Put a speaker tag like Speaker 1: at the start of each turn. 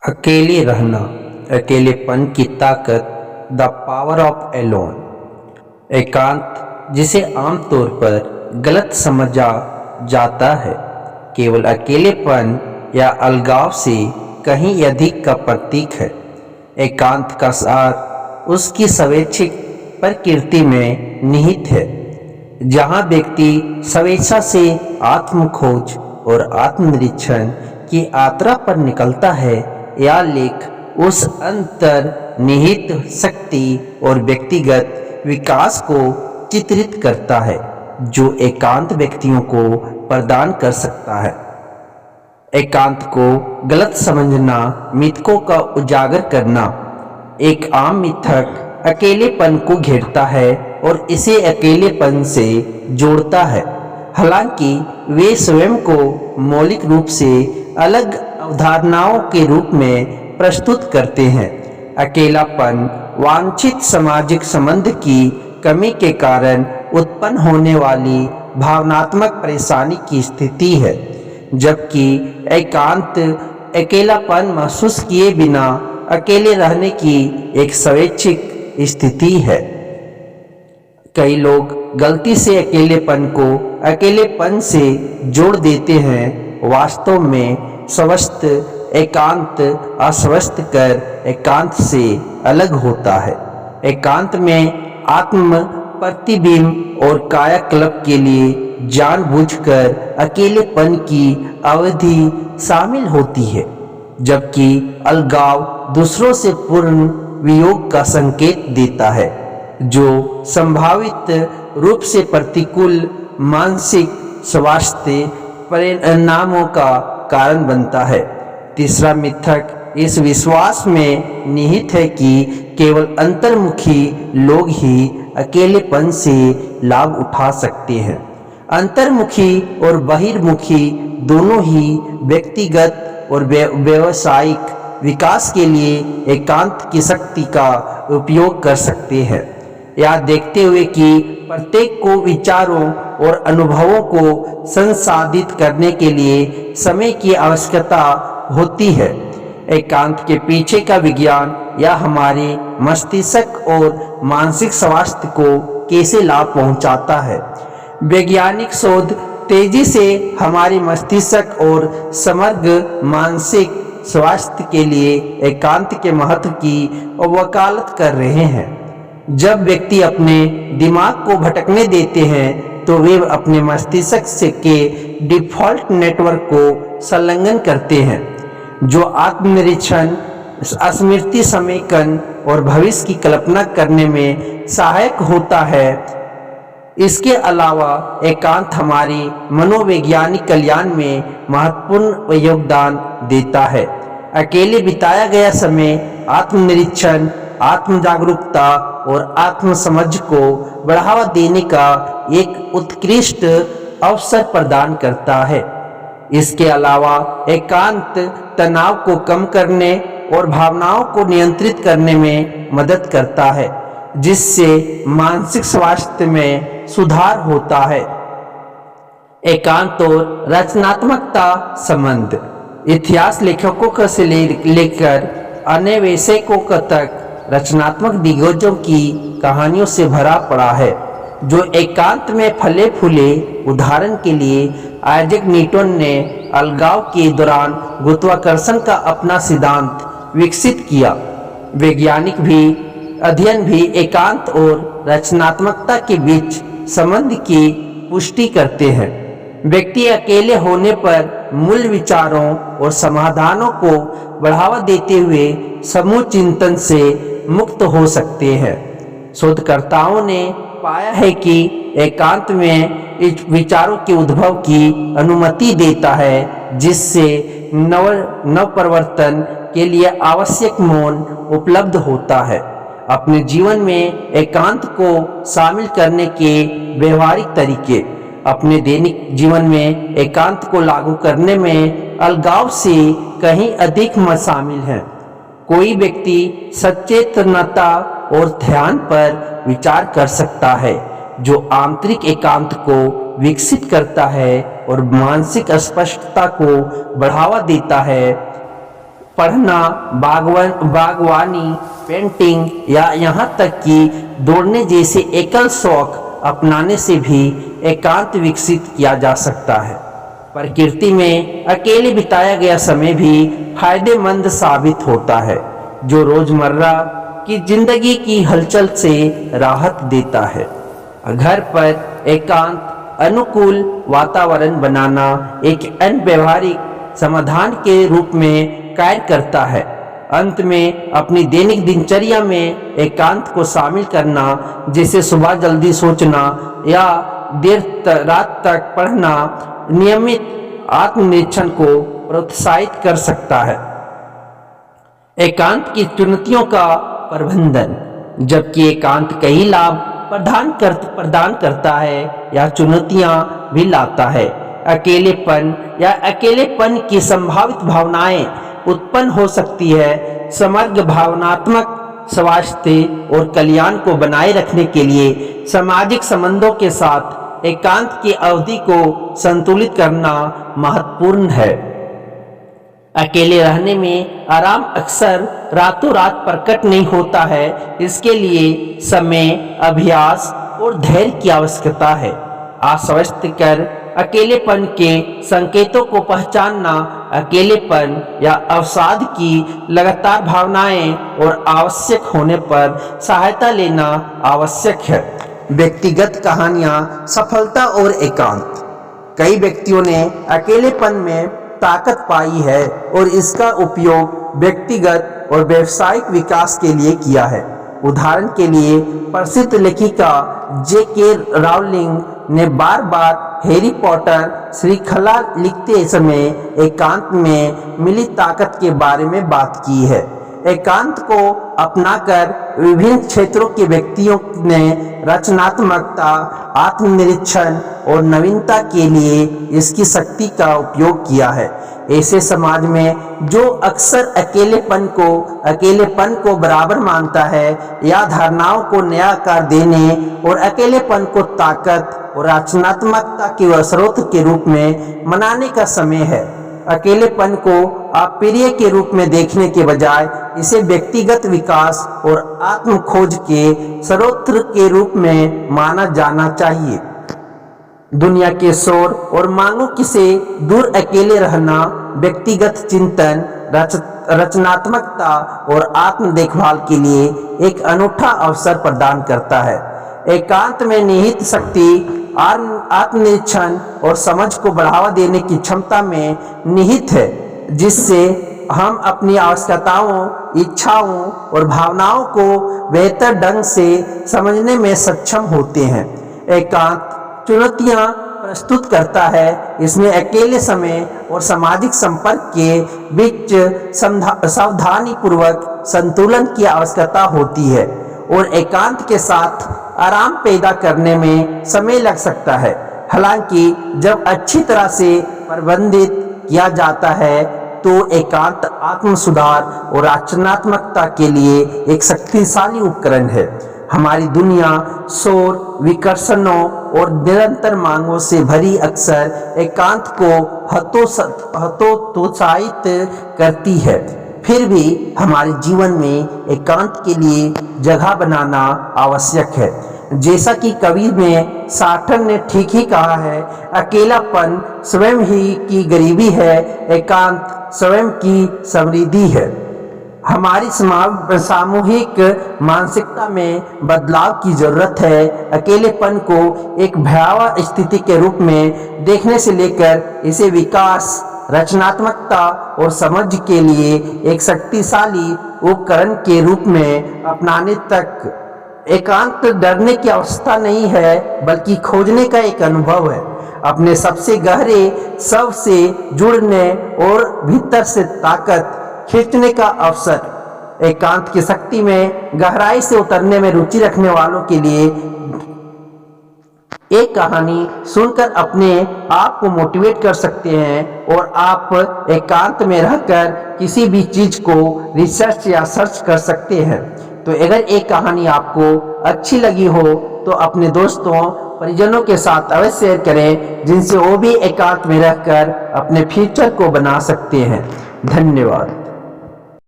Speaker 1: अकेले रहना, अकेलेपन की ताकत, द पावर ऑफ एलोन। एकांत, जिसे आमतौर पर गलत समझा जाता है, केवल अकेलेपन या अलगाव से कहीं अधिक का प्रतीक है। एकांत का सार उसकी स्वैच्छिक प्रकृति में निहित है, जहाँ व्यक्ति स्वेच्छा से आत्मखोज और आत्मनिरीक्षण की यात्रा पर निकलता है। यह लेख उस अंतर्निहित शक्ति और व्यक्तिगत विकास को चित्रित करता है जो एकांत व्यक्तियों को प्रदान कर सकता है। एकांत को गलत समझना, मिथकों का उजागर करना। एक आम मिथक अकेलेपन को घेरता है और इसे अकेलेपन से जोड़ता है, हालांकि वे स्वयं को मौलिक रूप से अलग अवधारणाओं के रूप में प्रस्तुत करते हैं। अकेलापन वांछित सामाजिक संबंध की कमी के कारण उत्पन्न होने वाली भावनात्मक परेशानी की स्थिति है, जबकि एकांत अकेलापन महसूस किए बिना अकेले रहने की एक स्वैच्छिक स्थिति है। कई लोग गलती से अकेलेपन को अकेलेपन से जोड़ देते हैं। वास्तव में स्वस्थ एकांत अस्वस्थ कर एकांत से अलग होता है। एकांत में आत्म प्रतिबिंब और कायाकल्प के लिए जानबूझकर अकेलेपन की अवधि शामिल होती है, जबकि अलगाव दूसरों से पूर्ण वियोग का संकेत देता है, जो संभावित रूप से प्रतिकूल मानसिक स्वास्थ्य परिणामों का कारण बनता है। तीसरा मिथक इस विश्वास में निहित है कि केवल अंतर्मुखी लोग ही अकेलेपन से लाभ उठा सकते हैं। अंतर्मुखी और बहिर्मुखी दोनों ही व्यक्तिगत और व्यावसायिक विकास के लिए एकांत की शक्ति का उपयोग कर सकते हैं। यह देखते हुए कि प्रत्येक को विचारों और अनुभवों को संसाधित करने के लिए समय की आवश्यकता होती है, एकांत के पीछे का विज्ञान या हमारे मस्तिष्क और मानसिक स्वास्थ्य को कैसे लाभ पहुंचाता है। वैज्ञानिक शोध तेजी से हमारे मस्तिष्क और समग्र मानसिक स्वास्थ्य के लिए एकांत के महत्व की वकालत कर रहे हैं। जब व्यक्ति अपने दिमाग को भटकने देते हैं तो वे अपने मस्तिष्क से के डिफ़ॉल्ट नेटवर्क को संलग्न करते हैं, जो आत्मनिरीक्षण, स्मृति समेकन और भविष्य की कल्पना करने में सहायक होता है। इसके अलावा एकांत हमारे मनोवैज्ञानिक कल्याण में महत्वपूर्ण योगदान देता है। अकेले बिताया गया समय आत्मनिरीक्षण, आत्म जागरूकता और आत्म समझ को बढ़ावा देने का एक उत्कृष्ट अवसर प्रदान करता है। इसके अलावा एकांत तनाव को कम करने और भावनाओं को नियंत्रित करने में मदद करता है, जिससे मानसिक स्वास्थ्य में सुधार होता है। एकांत और रचनात्मकता संबंध। इतिहास लेखकों से लेकर अन्वेषकों तक रचनात्मक दिग्गजों की कहानियों से भरा पड़ा है, जो एकांत में फले फूले। उदाहरण के लिए आइजैक न्यूटन ने अलगाव के दौरान गुरुत्वाकर्षण का अपना सिद्धांत विकसित किया। वैज्ञानिक अध्ययन भी एकांत और रचनात्मकता के बीच संबंध की पुष्टि करते हैं। व्यक्ति अकेले होने पर मूल विचारों और समाधानों को बढ़ावा देते हुए समूह चिंतन से मुक्त हो सकते हैं। शोधकर्ताओं ने पाया है कि एकांत में विचारों के उद्भव की अनुमति देता है, जिससे नव परिवर्तन के लिए आवश्यक मौन उपलब्ध होता है। अपने जीवन में एकांत को शामिल करने के व्यवहारिक तरीके। अपने दैनिक जीवन में एकांत को लागू करने में अलगाव से कहीं अधिक शामिल है। कोई व्यक्ति सचेतनता और ध्यान पर विचार कर सकता है, जो आंतरिक एकांत को विकसित करता है और मानसिक स्पष्टता को बढ़ावा देता है। पढ़ना, बागवानी, पेंटिंग या यहाँ तक कि दौड़ने जैसे एकल शौक अपनाने से भी एकांत विकसित किया जा सकता है। प्रकृति में अकेले बिताया गया समय भी फायदेमंद साबित होता है, जो रोजमर्रा की जिंदगी की हलचल से राहत देता है। घर पर एकांत अनुकूल वातावरण बनाना एक अव्यवहारिक समाधान के रूप में कार्य करता है। अंत में अपनी दैनिक दिनचर्या में एकांत को शामिल करना, जैसे सुबह जल्दी सोचना या रात तक पढ़ना, नियमित आत्मनिरीक्षण को प्रोत्साहित कर सकता है। एकांत की चुनौतियों का प्रबंधन। जबकि एकांत कई लाभ प्रदान करता है या चुनौतियां भी लाता है। अकेलेपन या अकेलेपन की संभावित भावनाएं उत्पन्न हो सकती है। समग्र भावनात्मक स्वास्थ्य और कल्याण को बनाए रखने के लिए सामाजिक संबंधों के साथ एकांत की अवधि को संतुलित करना महत्वपूर्ण है। अकेले रहने में आराम अक्सर रातों रात प्रकट नहीं होता है। इसके लिए समय, अभ्यास और धैर्य की आवश्यकता है। आश्वस्त कर अकेलेपन के संकेतों को पहचानना, अकेलेपन या अवसाद की लगातार भावनाएं और आवश्यक होने पर सहायता लेना आवश्यक है। व्यक्तिगत कहानियां, सफलता और एकांत। कई व्यक्तियों ने अकेलेपन में ताकत पाई है और इसका उपयोग व्यक्तिगत और व्यावसायिक विकास के लिए किया है। उदाहरण के लिए प्रसिद्ध लेखिका J.K. राउलिंग ने बार बार हैरी पॉटर श्रृंखला लिखते समय एकांत में मिली ताकत के बारे में बात की है। एकांत को अपनाकर विभिन्न क्षेत्रों के व्यक्तियों ने रचनात्मकता, आत्मनिरीक्षण और नवीनता के लिए इसकी शक्ति का उपयोग किया है। ऐसे समाज में जो अक्सर अकेलेपन को बराबर मानता है या धारणाओं को नया आकार देने और अकेलेपन को ताकत और रचनात्मकता के स्रोत के रूप में मनाने का समय है। अकेलेपन को अप्रिय के रूप में देखने के बजाय इसे व्यक्तिगत विकास और आत्म खोज के स्रोत के रूप में माना जाना चाहिए। दुनिया के शोर और मांगों से दूर अकेले रहना व्यक्तिगत चिंतन, रचनात्मकता और आत्म देखभाल के लिए एक अनूठा अवसर प्रदान करता है। एकांत में निहित शक्ति आत्मनिरीक्षण और समझ को बढ़ावा देने की क्षमता में निहित है, जिससे हम अपनी आवश्यकताओं, इच्छाओं और भावनाओं को बेहतर ढंग से समझने में सक्षम होते हैं। एकांत चुनौतियां प्रस्तुत करता है। इसमें अकेले समय और सामाजिक संपर्क के बीच सावधानी पूर्वक संतुलन की आवश्यकता होती है और एकांत के साथ आराम पैदा करने में समय लग सकता है। हालांकि जब अच्छी तरह से प्रबंधित किया जाता है तो एकांत आत्म सुधार और रचनात्मकता के लिए एक शक्तिशाली उपकरण है। हमारी दुनिया शोर, विकर्षणों और निरंतर मांगों से भरी अक्सर एकांत को हतोत्साहित करती है। फिर भी हमारे जीवन में एकांत के लिए जगह बनाना आवश्यक है। जैसा कि कबीर में सार्थक ने ठीक ही कहा है, अकेलापन स्वयं ही की गरीबी है, एकांत स्वयं की समृद्धि है। हमारी सामूहिक मानसिकता में बदलाव की जरूरत है। अकेलेपन को एक भयावह स्थिति के रूप में देखने से लेकर इसे विकास, रचनात्मकता और समझ के लिए एक शक्तिशाली उपकरण के रूप में अपनाने तक। एकांत डरने की अवस्था नहीं है, बल्कि खोजने का एक अनुभव है। अपने सबसे गहरे स्व से जुड़ने और भीतर से ताकत खींचने का अवसर। एकांत की शक्ति में गहराई से उतरने में रुचि रखने वालों के लिए एक कहानी सुनकर अपने आप को मोटिवेट कर सकते हैं और आप एकांत में रहकर किसी भी चीज को रिसर्च या सर्च कर सकते हैं। तो अगर एक कहानी आपको अच्छी लगी हो तो अपने दोस्तों, परिजनों के साथ अवश्य शेयर करें, जिनसे वो भी एकांत में रहकर अपने फ्यूचर को बना सकते हैं। धन्यवाद।